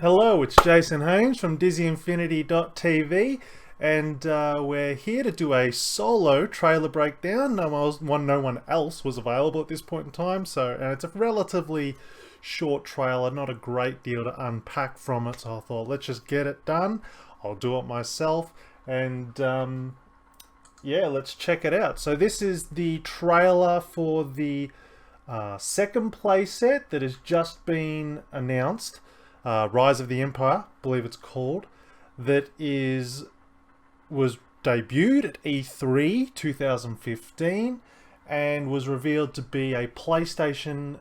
Hello, it's Jason Haynes from DizzyInfinity.tv, and we're here to do a solo trailer breakdown. No one else was available at this point in time, and it's a relatively short trailer, not a great deal to unpack from it, so I thought let's just get it done. I'll do it myself, and yeah, let's check it out. So this is the trailer for the second playset that has just been announced. Rise of the Empire, I believe it's called, that was debuted at E3 2015 and was revealed to be a PlayStation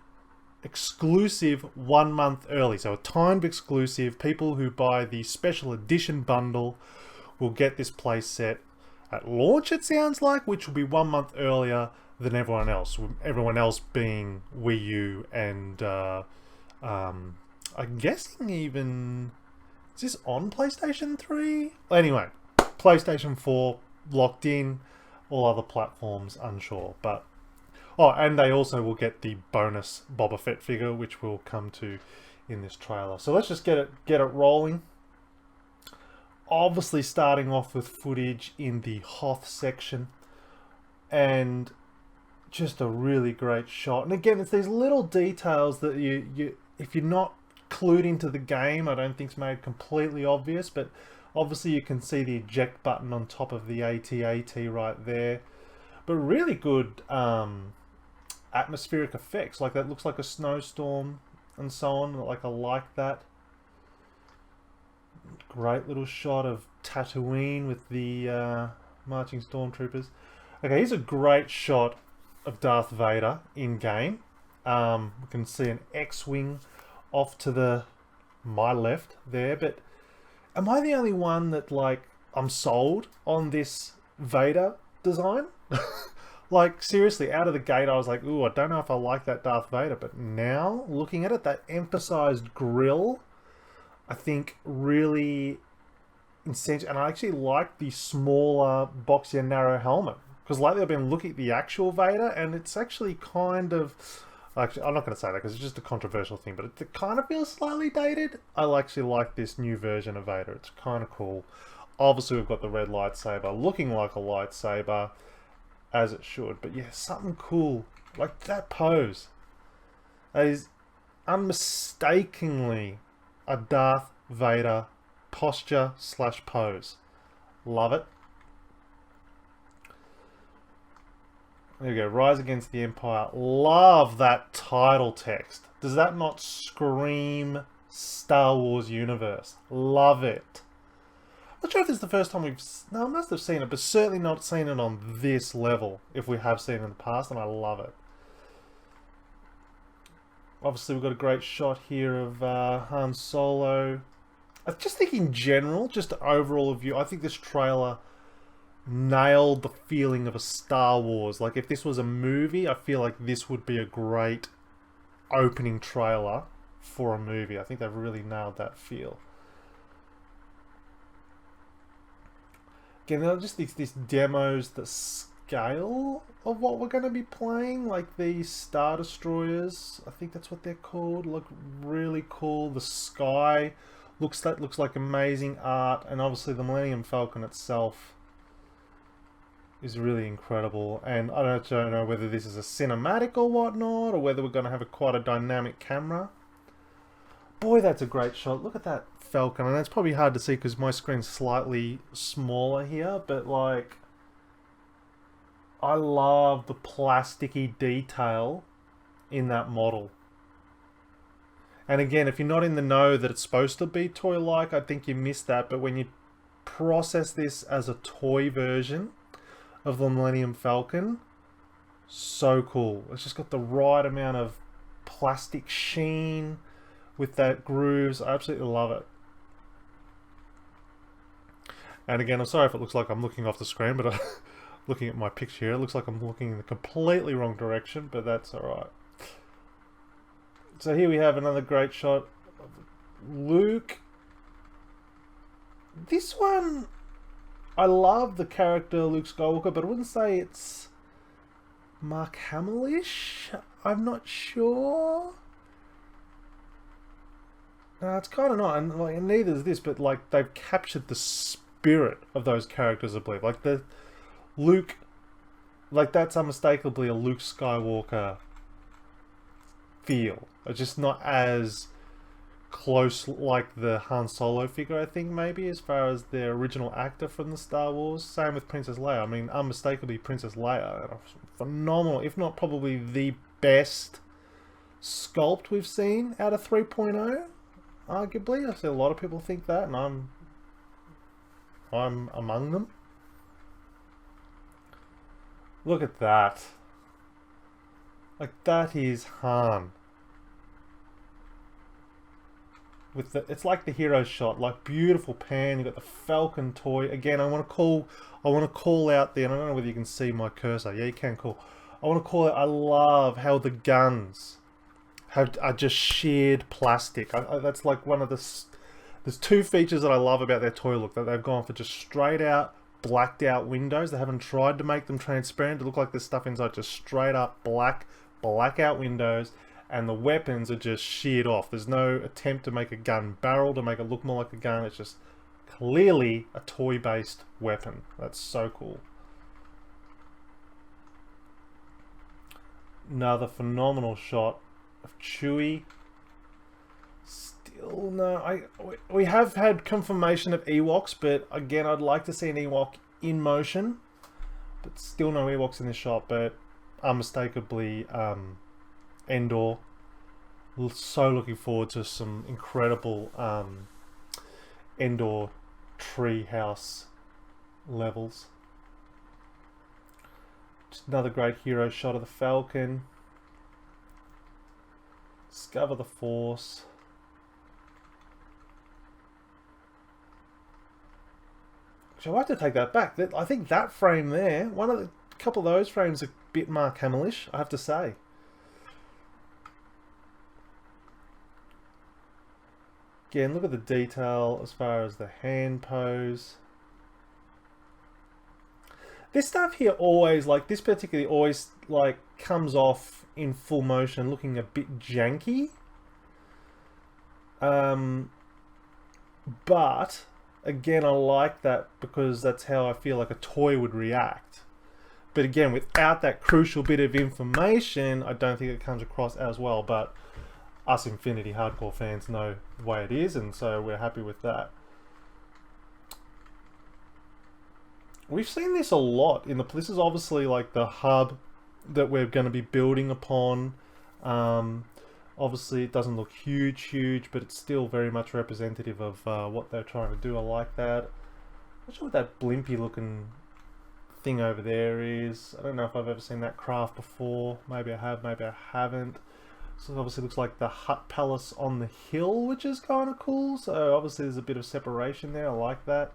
exclusive 1 month early. So a timed exclusive. People who buy the special edition bundle will get this playset at launch, it sounds like, which will be 1 month earlier than everyone else. Everyone else being Wii U and I'm guessing even... Is this on PlayStation 3? Anyway, PlayStation 4 locked in. All other platforms unsure. But oh, and they also will get the bonus Boba Fett figure, which we'll come to in this trailer. So let's just get it rolling. Obviously starting off with footage in the Hoth section. And just a really great shot. And again, it's these little details that you if you're not clued into the game, I don't think it's made completely obvious, but obviously you can see the eject button on top of the AT-AT right there. But really good atmospheric effects, like that looks like a snowstorm and so on. Like I like that. Great little shot of Tatooine with the marching stormtroopers. Okay, here's a great shot of Darth Vader in game. We can see an X-wing off to my left there, but am I the only one that, like, I'm sold on this Vader design? Like, seriously, out of the gate I was like, ooh, I don't know if I like that Darth Vader, but now, looking at it, that emphasized grill, I think really essential. And I actually like the smaller, boxier, narrow helmet, because lately I've been looking at the actual Vader, and it's actually kind of... Actually, I'm not going to say that because it's just a controversial thing, but it kind of feels slightly dated. I actually like this new version of Vader. It's kind of cool. Obviously, we've got the red lightsaber looking like a lightsaber, as it should. But yeah, something cool. Like that pose. That is unmistakably a Darth Vader posture / pose. Love it. There we go, Rise Against the Empire. Love that title text. Does that not scream Star Wars universe? Love it. I'm not sure if this is the first time we've... No, I must have seen it, but certainly not seen it on this level, if we have seen it in the past, and I love it. Obviously, we've got a great shot here of Han Solo. I just think in general, just overall view, I think this trailer nailed the feeling of a Star Wars. Like, if this was a movie, I feel like this would be a great opening trailer for a movie. I think they've really nailed that feel. Again, they're just these demos, the scale of what we're going to be playing, like these Star Destroyers, I think that's what they're called, look really cool. The sky looks like amazing art, and obviously the Millennium Falcon itself is really incredible. And I don't know whether this is a cinematic or whatnot, or whether we're going to have quite a dynamic camera. Boy, that's a great shot. Look at that Falcon. And it's probably hard to see because my screen's slightly smaller here, but like, I love the plasticky detail in that model. And again, if you're not in the know that it's supposed to be toy-like, I think you missed that. But when you process this as a toy version of the Millennium Falcon, so cool. It's just got the right amount of plastic sheen with that grooves. I absolutely love it. And again, I'm sorry if it looks like I'm looking off the screen, but looking at my picture here, it looks like I'm looking in the completely wrong direction, but that's alright. So here we have another great shot of Luke. This one, I love the character Luke Skywalker, but I wouldn't say it's Mark Hamill-ish. I'm not sure. No, it's kind of not, and like, and neither is this. But like, they've captured the spirit of those characters, I believe. Like the Luke, like that's unmistakably a Luke Skywalker feel. It's just not as close like the Han Solo figure, I think, maybe, as far as the original actor from the Star Wars. Same with Princess Leia. I mean, unmistakably Princess Leia, a phenomenal, if not probably the best sculpt we've seen out of 3.0, arguably. I see a lot of people think that, and I'm among them. Look at that. Like, that is Han. With the, it's like the hero shot, like beautiful pan. You got the Falcon toy again. I want to call out there. And I don't know whether you can see my cursor. Yeah, you can. Cool. I want to call out. I love how the guns are just sheared plastic. That's like one of the. There's two features that I love about their toy look, that they've gone for just straight out blacked out windows. They haven't tried to make them transparent to look like there's stuff inside. Just straight up blackout windows. And the weapons are just sheared off. There's no attempt to make a gun barrel to make it look more like a gun. It's just clearly a toy-based weapon. That's so cool. Another phenomenal shot of Chewie. Still no... we have had confirmation of Ewoks, but again, I'd like to see an Ewok in motion. But still no Ewoks in this shot, but unmistakably... Endor. So looking forward to some incredible Endor treehouse levels. Just another great hero shot of the Falcon. Discover the Force. Actually, I have to take that back. I think that frame there, couple of those frames are a bit Mark Hamill-ish, I have to say. Again, look at the detail as far as the hand pose. This stuff here always, like this particularly always like comes off in full motion looking a bit janky. But again, I like that because that's how I feel like a toy would react. But again, without that crucial bit of information, I don't think it comes across as well. But us Infinity hardcore fans know the way it is, and so we're happy with that. We've seen this a lot in the... This is obviously like the hub that we're going to be building upon. Obviously it doesn't look huge, but it's still very much representative of what they're trying to do. I like that. Not sure what that blimpy looking thing over there is. I don't know if I've ever seen that craft before. Maybe I have, maybe I haven't. So it obviously looks like the Hut Palace on the hill, which is kind of cool. So obviously there's a bit of separation there. I like that.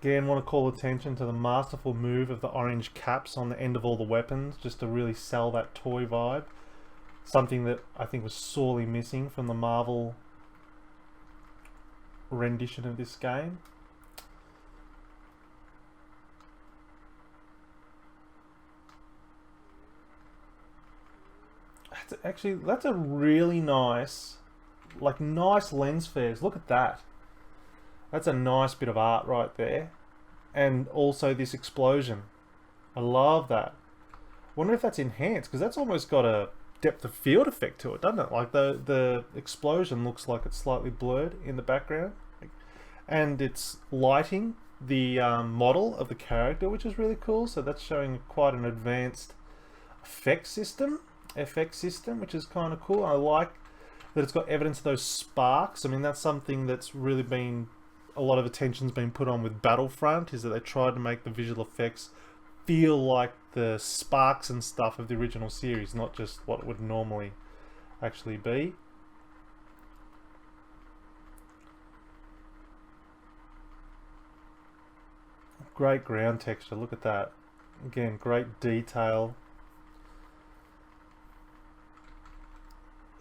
Again, want to call attention to the masterful move of the orange caps on the end of all the weapons, just to really sell that toy vibe. Something that I think was sorely missing from the Marvel rendition of this game. Actually, that's a really nice, nice lens flares. Look at that. That's a nice bit of art right there. And also this explosion. I love that. Wonder if that's enhanced, because that's almost got a depth of field effect to it, doesn't it? Like the explosion looks like it's slightly blurred in the background. And it's lighting the model of the character, which is really cool. So that's showing quite an advanced FX system, which is kind of cool. I like that it's got evidence of those sparks. I mean, that's something that's really been... a lot of attention's been put on with Battlefront, is that they tried to make the visual effects feel like the sparks and stuff of the original series, not just what it would normally actually be. Great ground texture, look at that. Again, great detail.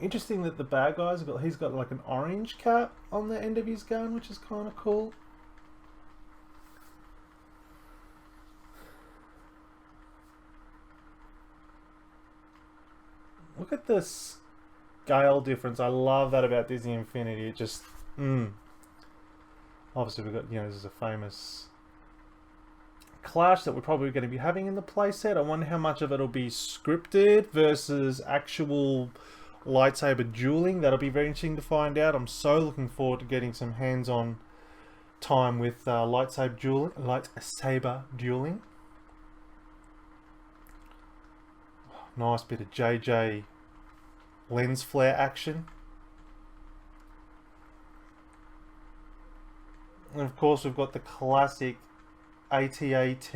Interesting that the bad guys he's got like an orange cap on the end of his gun, which is kind of cool. Look at the scale difference. I love that about Disney Infinity. It just, obviously we've got, this is a famous clash that we're probably going to be having in the playset. I wonder how much of it will be scripted versus actual lightsaber dueling. That'll be very interesting to find out. I'm so looking forward to getting some hands-on time with lightsaber dueling. Nice bit of JJ lens flare action. And of course we've got the classic AT-AT,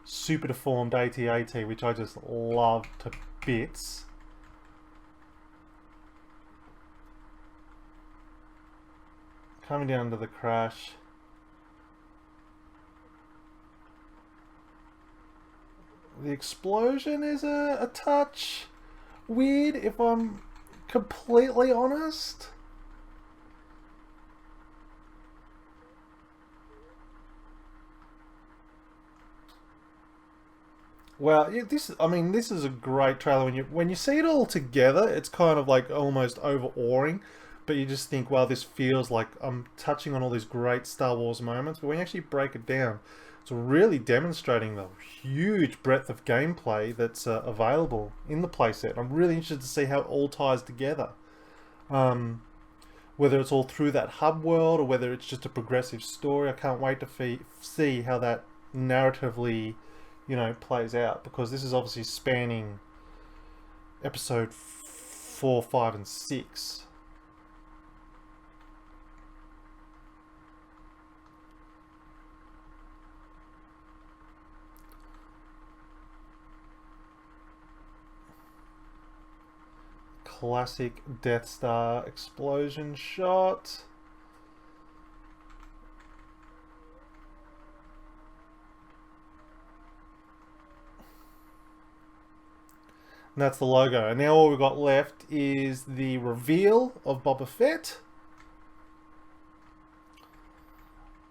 super deformed AT-AT, which I just love to bits. Coming down to the crash. The explosion is a touch weird, if I'm completely honest. Well, yeah, this is a great trailer. When you see it all together, it's kind of like almost overawing, but you just think, wow, this feels like I'm touching on all these great Star Wars moments. But when you actually break it down, it's really demonstrating the huge breadth of gameplay that's available in the playset. I'm really interested to see how it all ties together. Whether it's all through that hub world or whether it's just a progressive story. I can't wait to see how that narratively, plays out, because this is obviously spanning episode 4, 5, and 6. Classic Death Star explosion shot. And that's the logo. And now all we've got left is the reveal of Boba Fett,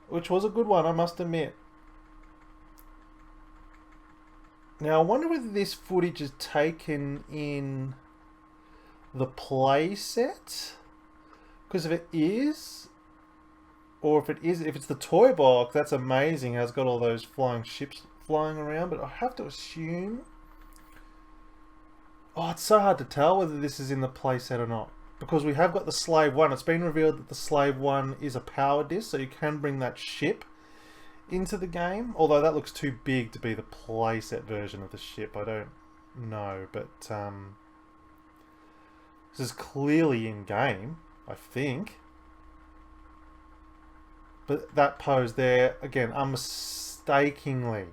which was a good one, I must admit. Now I wonder whether this footage is taken in the play set, because if it is, or if it's the toy box, that's amazing how it's got all those flying ships flying around. But I have to assume, it's so hard to tell whether this is in the play set or not, because we have got the Slave One. It's been revealed that the Slave One is a power disc, so you can bring that ship into the game, although that looks too big to be the playset version of the ship. I don't know, but this is clearly in game, I think. But that pose there, again, unmistakingly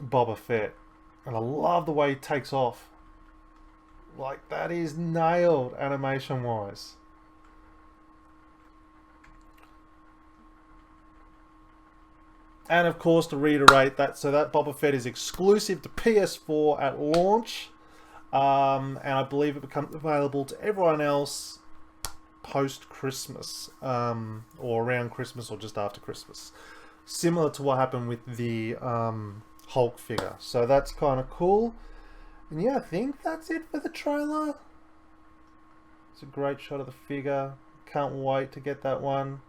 Boba Fett. And I love the way he takes off. Like, that is nailed animation-wise. And of course, to reiterate that, so that Boba Fett is exclusive to PS4 at launch. And I believe it becomes available to everyone else post-Christmas, or around Christmas or just after Christmas. Similar to what happened with the Hulk figure. So that's kind of cool. And yeah, I think that's it for the trailer. It's a great shot of the figure. Can't wait to get that one.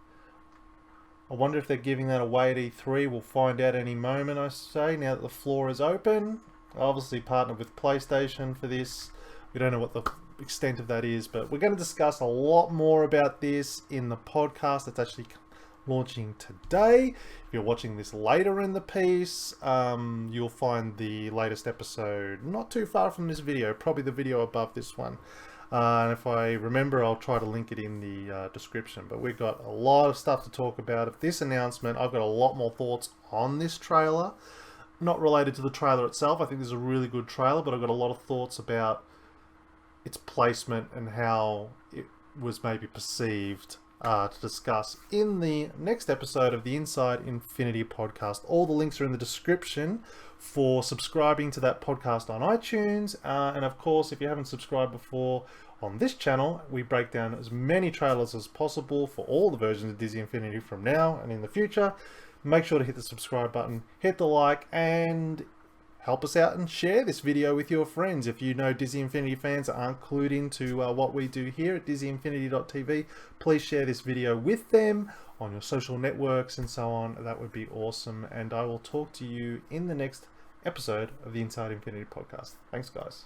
I wonder if they're giving that away at E3. We'll find out any moment, I say, now that the floor is open. Obviously partnered with PlayStation for this. We don't know what the extent of that is, but we're going to discuss a lot more about this in the podcast that's actually launching today. If you're watching this later in the piece, you'll find the latest episode not too far from this video, probably the video above this one. And if I remember, I'll try to link it in the description. But we've got a lot of stuff to talk about of this announcement. I've got a lot more thoughts on this trailer. Not related to the trailer itself. I think this is a really good trailer, but I've got a lot of thoughts about its placement and how it was maybe perceived to discuss in the next episode of the Inside Infinity podcast. All the links are in the description for subscribing to that podcast on iTunes. And of course, if you haven't subscribed before on this channel, we break down as many trailers as possible for all the versions of Disney Infinity from now and in the future. Make sure to hit the subscribe button, hit the like, and help us out and share this video with your friends. If you know Disney Infinity fans that aren't clued into what we do here at DisneyInfinity.tv, please share this video with them on your social networks and so on. That would be awesome. And I will talk to you in the next episode of the Inside Infinity podcast. Thanks, guys.